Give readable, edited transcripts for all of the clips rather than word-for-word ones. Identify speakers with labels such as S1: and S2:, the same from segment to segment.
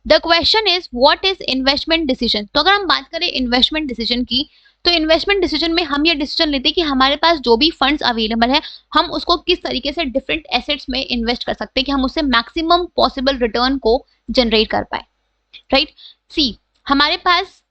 S1: The question is what is investment decision. तो अगर हम बात करें इन्वेस्टमेंट डिसीजन की, तो इन्वेस्टमेंट डिसीजन में हम ये डिसीजन लेते हैं कि हमारे पास जो भी फंड्स अवेलेबल है हम उसको किस तरीके से डिफरेंट एसेट्स में इन्वेस्ट कर सकते हैं कि हम उससे मैक्सिमम पॉसिबल रिटर्न को जनरेट कर पाए, राइट। सी, हमारे पास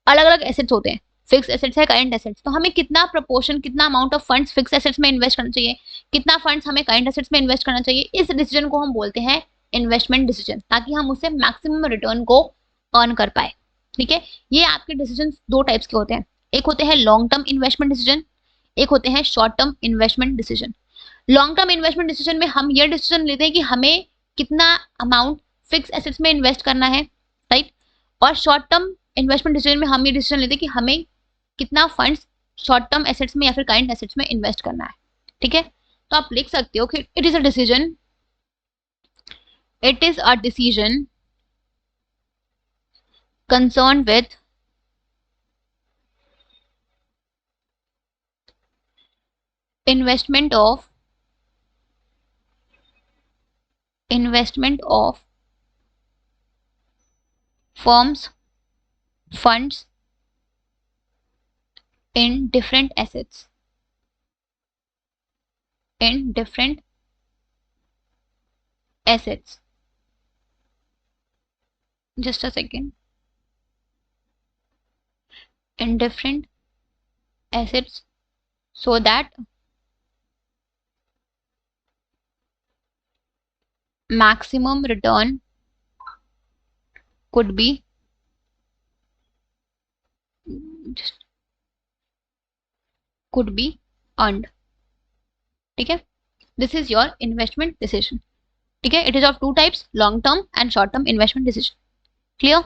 S1: अलग अलग एसेट्स होते हैं, फिक्स एसेट्स है, करंट एसेट्स। तो हमें कितना प्रोपोर्शन, कितना amount of funds fix assets में इन्वेस्ट करना चाहिए, कितना फंड्स हमें करंट एसेट्स में इन्वेस्ट करना चाहिए, इस डिसीजन को हम बोलते हैं इन्वेस्टमेंट डिसीजन, ताकि हम उससे मैक्सिमम रिटर्न को अर्न कर पाए, ठीक है। ये आपके डिसीजन दो टाइप्स के होते हैं, एक होते हैं लॉन्ग टर्म इन्वेस्टमेंट डिसीजन, एक होते हैं short term investment decision. Long term investment decision में हम ये डिसीजन लेते हैं कि हमें कितना अमाउंट फिक्स एसेट्स में इन्वेस्ट करना है, राइट। और शॉर्ट टर्म इन्वेस्टमेंट डिसीजन में हम ये डिसीजन लेते हैं कि हमें कितना फंड्स शॉर्ट टर्म एसेट्स में या फिर करंट एसेट्स में इन्वेस्ट करना है, ठीक है। तो आप लिख सकते हो कि it is a decision, it is a decision concerned with investment of firms funds in different assets, just a second, in different assets, so that maximum return could be earned, ठीक है। This is your investment decision, ठीक है। It is of two types, long term and short term investment decision. Clear?